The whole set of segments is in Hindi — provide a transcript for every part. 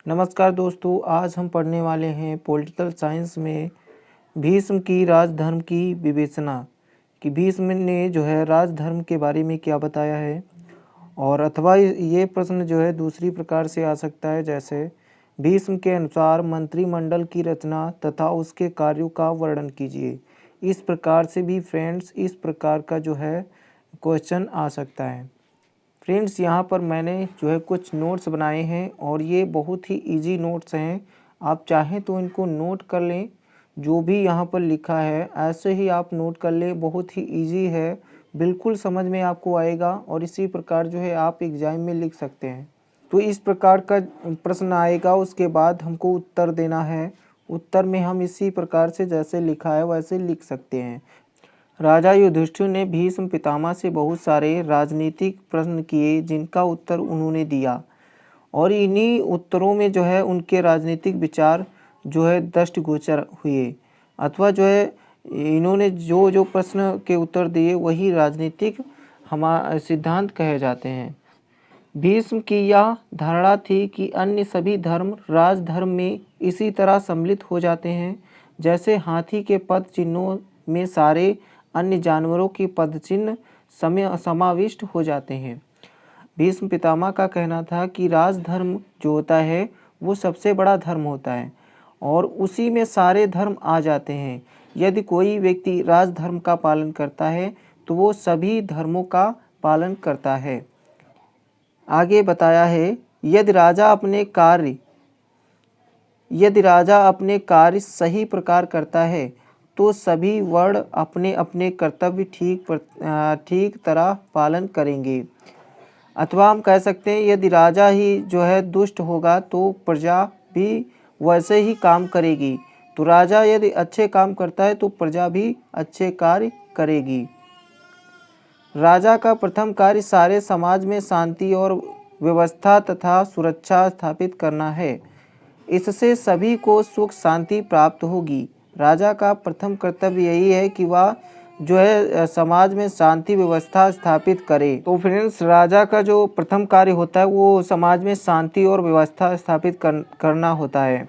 नमस्कार दोस्तों, आज हम पढ़ने वाले हैं पॉलिटिकल साइंस में भीष्म की राजधर्म की विवेचना कि भीष्म ने जो है राजधर्म के बारे में क्या बताया है। और अथवा ये प्रश्न जो है दूसरी प्रकार से आ सकता है, जैसे भीष्म के अनुसार मंत्रिमंडल की रचना तथा उसके कार्यों का वर्णन कीजिए। इस प्रकार से भी फ्रेंड्स इस प्रकार का जो है क्वेश्चन आ सकता है। फ्रेंड्स, यहाँ पर मैंने जो है कुछ नोट्स बनाए हैं और ये बहुत ही इजी नोट्स हैं। आप चाहें तो इनको नोट कर लें, जो भी यहाँ पर लिखा है ऐसे ही आप नोट कर लें। बहुत ही इजी है, बिल्कुल समझ में आपको आएगा और इसी प्रकार जो है आप एग्ज़ाम में लिख सकते हैं। तो इस प्रकार का प्रश्न आएगा, उसके बाद हमको उत्तर देना है। उत्तर में हम इसी प्रकार से जैसे लिखा है वैसे लिख सकते हैं। राजा युधिष्ठिर ने भीष्म पितामह से बहुत सारे राजनीतिक प्रश्न किए जिनका उत्तर उन्होंने दिया, और इन्हीं उत्तरों में जो है उनके राजनीतिक विचार जो है दृष्टिगोचर हुए। अथवा जो है इन्होंने जो जो प्रश्न के उत्तर दिए वही राजनीतिक सिद्धांत कहे जाते हैं। भीष्म की यह धारणा थी कि अन्य सभी धर्म राजधर्म में इसी तरह सम्मिलित हो जाते हैं जैसे हाथी के पद चिन्हों में सारे अन्य जानवरों के पद चिन्ह समाविष्ट हो जाते हैं। भीष्म पितामह का कहना था कि राजधर्म जो होता है वो सबसे बड़ा धर्म होता है और उसी में सारे धर्म आ जाते हैं। यदि कोई व्यक्ति राजधर्म का पालन करता है तो वो सभी धर्मों का पालन करता है। आगे बताया है, यदि राजा अपने कार्य सही प्रकार करता है तो सभी वर्ण अपने अपने कर्तव्य ठीक तरह पालन करेंगे। अथवा हम कह सकते हैं, यदि राजा ही जो है दुष्ट होगा तो प्रजा भी वैसे ही काम करेगी। तो राजा यदि अच्छे काम करता है तो प्रजा भी अच्छे कार्य करेगी। राजा का प्रथम कार्य सारे समाज में शांति और व्यवस्था तथा सुरक्षा स्थापित करना है। इससे सभी को सुख शांति प्राप्त होगी। राजा का प्रथम कर्तव्य यही है कि वह जो है समाज में शांति व्यवस्था स्थापित करे। तो फ्रेंड्स, राजा का जो प्रथम कार्य होता है वो समाज में शांति और व्यवस्था स्थापित करना होता है।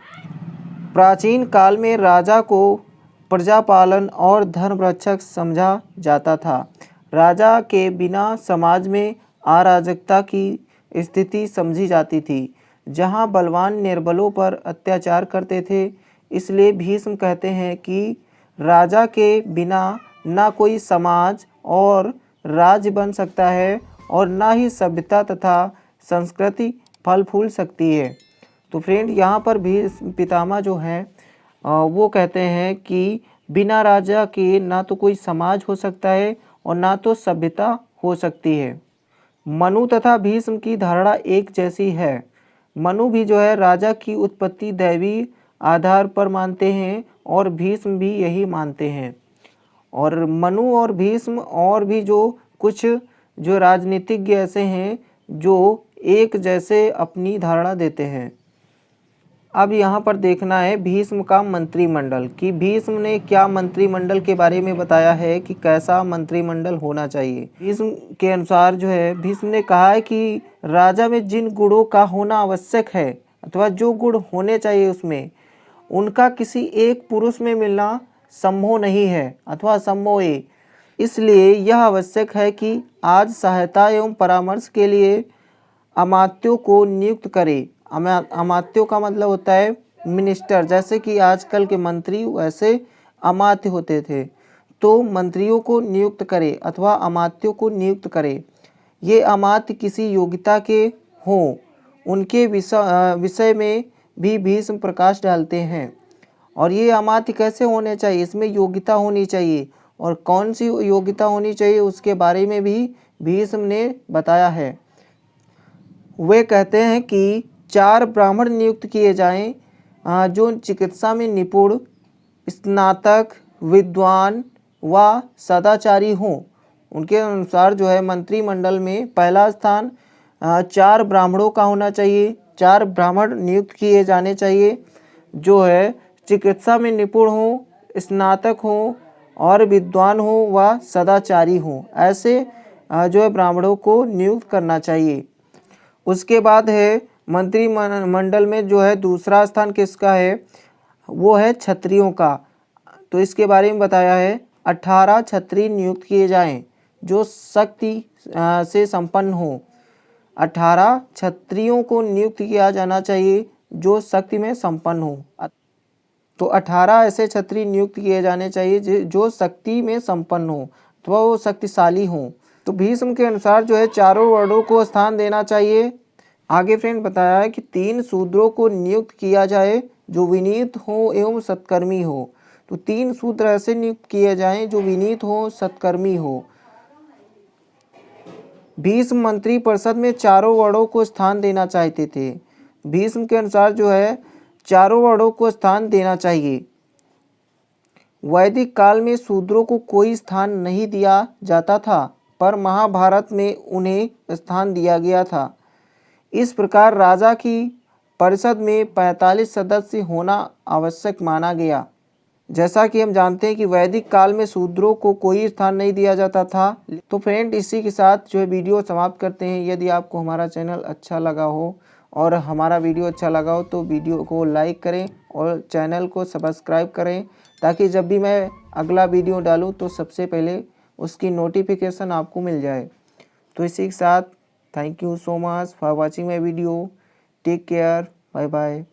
प्राचीन काल में राजा को प्रजापालन और धर्मरक्षक समझा जाता था। राजा के बिना समाज में अराजकता की स्थिति समझी जाती थी, जहां बलवान निर्बलों पर अत्याचार करते थे। इसलिए भीष्म कहते हैं कि राजा के बिना ना कोई समाज और राज्य बन सकता है और ना ही सभ्यता तथा संस्कृति फल फूल सकती है। तो फ्रेंड, यहाँ पर भीष्म पितामह जो हैं वो कहते हैं कि बिना राजा के ना तो कोई समाज हो सकता है और ना तो सभ्यता हो सकती है। मनु तथा भीष्म की धारणा एक जैसी है। मनु भी जो है राजा की उत्पत्ति दैवी आधार पर मानते हैं और भीष्म भी यही मानते हैं। और मनु और भीष्म और भी जो कुछ जो राजनीतिज्ञ ऐसे हैं जो एक जैसे अपनी धारणा देते हैं। अब यहाँ पर देखना है भीष्म का मंत्रिमंडल कि भीष्म ने क्या मंत्रिमंडल के बारे में बताया है कि कैसा मंत्रिमंडल होना चाहिए। भीष्म के अनुसार जो है भीष्म ने कहा है कि राजा में जिन गुणों का होना आवश्यक है अथवा जो गुण होने चाहिए उसमें उनका किसी एक पुरुष में मिलना संभव नहीं है अथवा संभव है। इसलिए यह आवश्यक है कि आज सहायता एवं परामर्श के लिए अमात्यों को नियुक्त करे। अमात्यों का मतलब होता है मिनिस्टर, जैसे कि आजकल के मंत्री वैसे अमात्य होते थे। तो मंत्रियों को नियुक्त करे अथवा अमात्यों को नियुक्त करे। ये अमात्य किसी योग्यता के हों, उनके विषय में भी भीष्म प्रकाश डालते हैं। और ये अमात्य कैसे होने चाहिए, इसमें योग्यता होनी चाहिए, और कौन सी योग्यता होनी चाहिए उसके बारे में भी भीष्म ने बताया है। वे कहते हैं कि 4 ब्राह्मण नियुक्त किए जाएं जो चिकित्सा में निपुण, स्नातक, विद्वान व सदाचारी हों। उनके अनुसार जो है मंत्रिमंडल में पहला स्थान 4 ब्राह्मणों का होना चाहिए। 4 ब्राह्मण नियुक्त किए जाने चाहिए जो है चिकित्सा में निपुण हों, स्नातक हों और विद्वान हों व सदाचारी हों। ऐसे जो है ब्राह्मणों को नियुक्त करना चाहिए। उसके बाद है मंत्रिमंडल में जो है दूसरा स्थान किसका है, वो है क्षत्रियों का। तो इसके बारे में बताया है 18 क्षत्रिय नियुक्त किए जाएं जो शक्ति से संपन्न हो। 18 क्षत्रियों को नियुक्त किया जाना चाहिए जो शक्ति में संपन्न हो। तो 18 ऐसे क्षत्रिय नियुक्त किए जाने चाहिए जो शक्ति में संपन्न हो अथवा वो शक्तिशाली हो। तो भीष्म के अनुसार जो है चारों वर्णों को स्थान देना चाहिए। आगे फ्रेंड बताया है कि 3 शूद्रों को नियुक्त किया जाए जो विनीत हो एवं सत्कर्मी हो। तो 3 शूद्र ऐसे नियुक्त किए जाएं जो विनीत हो, सत्कर्मी हो। भीष्म मंत्री परिषद में चारों वर्णों को स्थान देना चाहते थे। भीष्म के अनुसार जो है चारों वर्णों को स्थान देना चाहिए। वैदिक काल में शूद्रों को कोई स्थान नहीं दिया जाता था, पर महाभारत में उन्हें स्थान दिया गया था। इस प्रकार राजा की परिषद में 45 सदस्य होना आवश्यक माना गया। जैसा कि हम जानते हैं कि वैदिक काल में शूद्रों को कोई स्थान नहीं दिया जाता था। तो फ्रेंड इसी के साथ जो है वीडियो समाप्त करते हैं। यदि आपको हमारा चैनल अच्छा लगा हो और हमारा वीडियो अच्छा लगा हो तो वीडियो को लाइक करें और चैनल को सब्सक्राइब करें, ताकि जब भी मैं अगला वीडियो डालूं तो सबसे पहले उसकी नोटिफिकेशन आपको मिल जाए। तो इसी के साथ thank you so much for watching my video. Take care, bye bye.